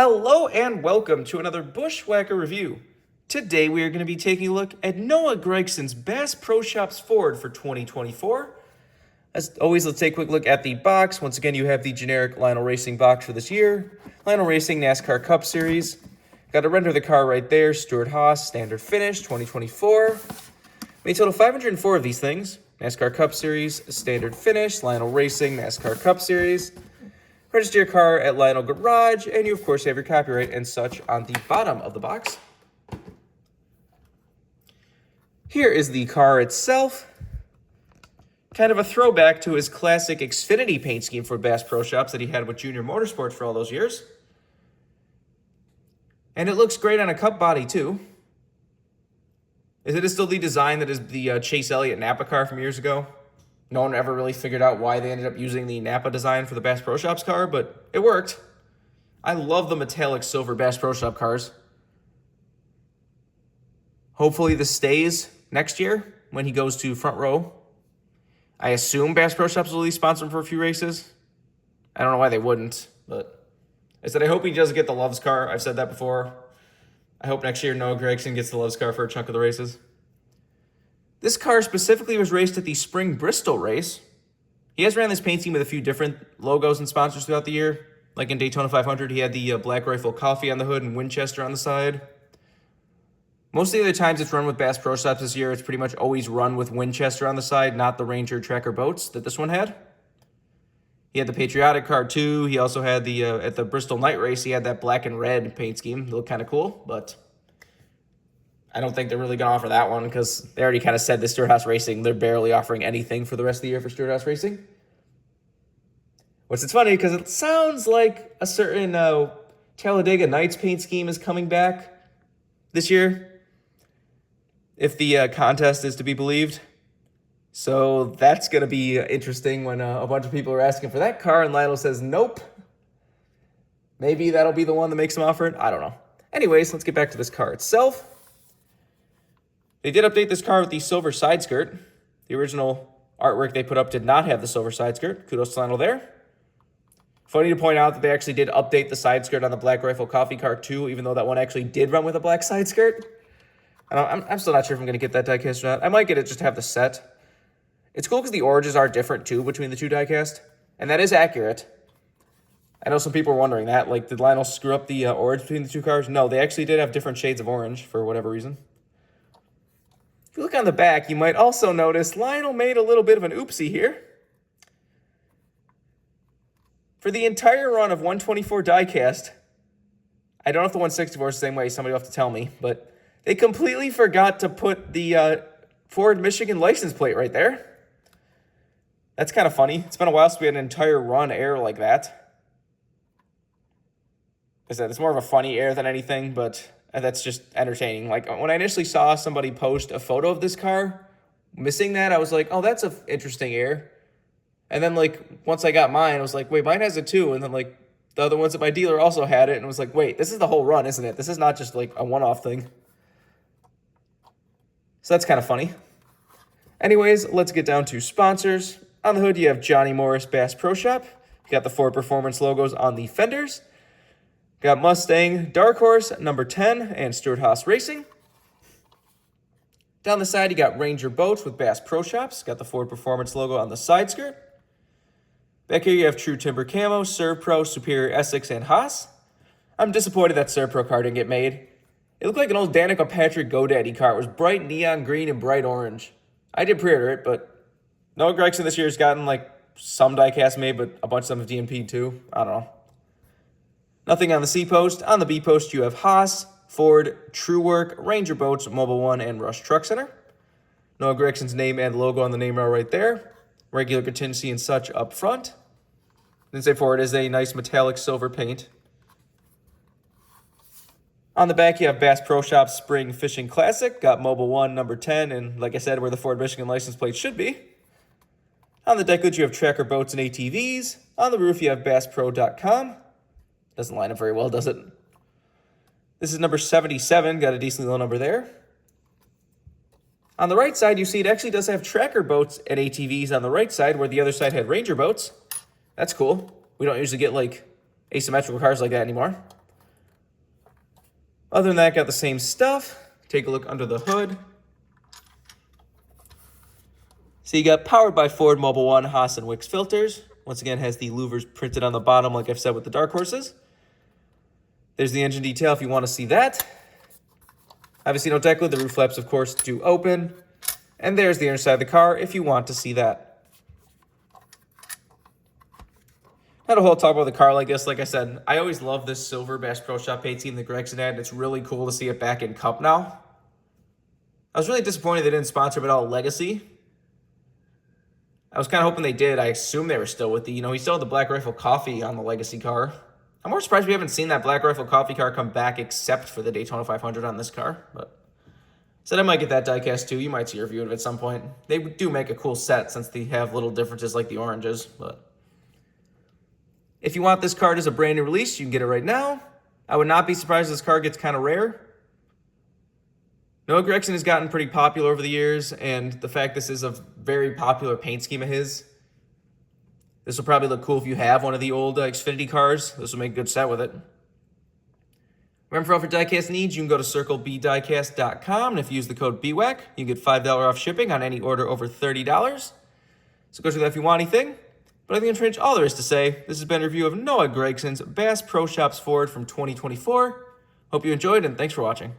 Hello and welcome to another Bushwhacker review. Today we are going to be taking a look at Noah Gragson's Bass Pro Shops Ford for 2024. As always, let's take a quick look at the box. Once again, you have the generic Lionel Racing box for this year. Lionel Racing NASCAR Cup Series. Got to render the car right there. Stewart-Haas, standard finish, 2024. Made total 504 of these things. NASCAR Cup Series, standard finish, Lionel Racing, NASCAR Cup Series. Register your car at Lionel Garage, and you, of course, have your copyright and such on the bottom of the box. Here is the car itself. Kind of a throwback to his classic Xfinity paint scheme for Bass Pro Shops that he had with Junior Motorsports for all those years. And it looks great on a cup body, too. It is still the design that is the Chase Elliott Napa car from years ago. No one ever really figured out why they ended up using the Napa design for the Bass Pro Shops car, but it worked. I love the metallic silver Bass Pro Shop cars. Hopefully this stays next year when he goes to front row. I assume Bass Pro Shops will at least sponsor him for a few races. I don't know why they wouldn't, but I said I hope he does get the Loves car. I've said that before. I hope next year Noah Gragson gets the Loves car for a chunk of the races. This car specifically was raced at the Spring Bristol race. He has ran this paint scheme with a few different logos and sponsors throughout the year. Like in Daytona 500, he had the Black Rifle Coffee on the hood and Winchester on the side. Most of the other times it's run with Bass Pro Shops this year, it's pretty much always run with Winchester on the side, not the Ranger Tracker boats that this one had. He had the Patriotic car too. He also had the, at the Bristol night race, he had that black and red paint scheme. It looked kind of cool, but I don't think they're really going to offer that one because they already kind of said this Stewart-Haas Racing, they're barely offering anything for the rest of the year for Stewart-Haas Racing. Which is funny because it sounds like a certain Talladega Nights paint scheme is coming back this year, if the contest is to be believed. So that's going to be interesting when a bunch of people are asking for that car and Lionel says nope. Maybe that'll be the one that makes them offer it. I don't know. Anyways, let's get back to this car itself. They did update this car with the silver side skirt. The original artwork they put up did not have the silver side skirt. Kudos to Lionel there. Funny to point out that they actually did update the side skirt on the Black Rifle Coffee car too, even though that one actually did run with a black side skirt. I'm still not sure if I'm going to get that diecast or not. I might get it just to have the set. It's cool because the oranges are different too between the two diecast, and that is accurate. I know some people were wondering that. Like, did Lionel screw up the orange between the two cars? No, they actually did have different shades of orange for whatever reason. If you look on the back, you might also notice Lionel made a little bit of an oopsie here. For the entire run of 124 diecast, I don't know if the 164 is the same way, somebody will have to tell me, but they completely forgot to put the Ford Michigan license plate right there. That's kind of funny. It's been a while since we had an entire run error like that. I said, it's more of a funny error than anything, but that's just entertaining. Like, when I initially saw somebody post a photo of this car missing that, I was like, oh, that's an interesting error. And then, like, once I got mine, I was like, wait, mine has it too. And then, like, the other ones at my dealer also had it. And I was like, wait, this is the whole run, isn't it? This is not just, like, a one-off thing. So that's kind of funny. Anyways, let's get down to sponsors. On the hood, you have Johnny Morris Bass Pro Shop. You got the Ford Performance logos on the fenders. Got Mustang, Dark Horse, number 10, and Stewart-Haas Racing. Down the side, you got Ranger Boats with Bass Pro Shops. Got the Ford Performance logo on the side skirt. Back here, you have True Timber Camo, Servpro, Superior Essex, and Haas. I'm disappointed that Servpro car didn't get made. It looked like an old Danica Patrick GoDaddy car. It was bright neon green and bright orange. I did pre-order it, but Noah Gragson this year has gotten, like, some diecast made, but a bunch of them have DNP'd too. I don't know. Nothing on the C post. On the B post, you have Haas, Ford, TrueWork, Ranger Boats, Mobile One, and Rush Truck Center. Noah Gragson's name and logo on the name rail right there. Regular contingency and such up front. Then say Ford is a nice metallic silver paint. On the back, you have Bass Pro Shops Spring Fishing Classic. Got Mobile One, number 10, and like I said, where the Ford Michigan license plate should be. On the deck lid, you have Tracker Boats and ATVs. On the roof, you have BassPro.com. Doesn't line up very well, does it? This is number 77. Got a decently low number there. On the right side, you see it actually does have Tracker Boats and ATVs on the right side, where the other side had Ranger Boats. That's cool. We don't usually get, like, asymmetrical cars like that anymore. Other than that, got the same stuff. Take a look under the hood. So you got powered by Ford Mobil 1 Haas and Wix filters. Once again, has the louvers printed on the bottom like I've said with the Dark Horses. There's the engine detail if you want to see that. Obviously no deck lid. The roof flaps, of course, do open. And there's the inside of the car if you want to see that. Not a whole talk about the car like this. Like I said, I always love this silver Bass Pro Shop paint scheme that Gragson had. It's really cool to see it back in Cup now. I was really disappointed they didn't sponsor it at all Legacy. I was kind of hoping they did. I assume they were still with the, he still had the Black Rifle Coffee on the Legacy car. I'm more surprised we haven't seen that Black Rifle Coffee car come back except for the Daytona 500 on this car. But said I might get that diecast too. You might see a review of it at some point. They do make a cool set since they have little differences like the oranges, but if you want this card as a brand new release, you can get it right now. I would not be surprised if this card gets kind of rare. Noah Gragson has gotten pretty popular over the years, and the fact this is a very popular paint scheme of his, this will probably look cool if you have one of the old Xfinity cars. This will make a good set with it. Remember, for all for diecast needs, you can go to circlebdiecast.com, and if you use the code BWhack, you can get $5 off shipping on any order over $30. So go to that if you want anything. But I think that's pretty much all there is to say. This has been a review of Noah Gragson's Bass Pro Shops Ford from 2024. Hope you enjoyed, and thanks for watching.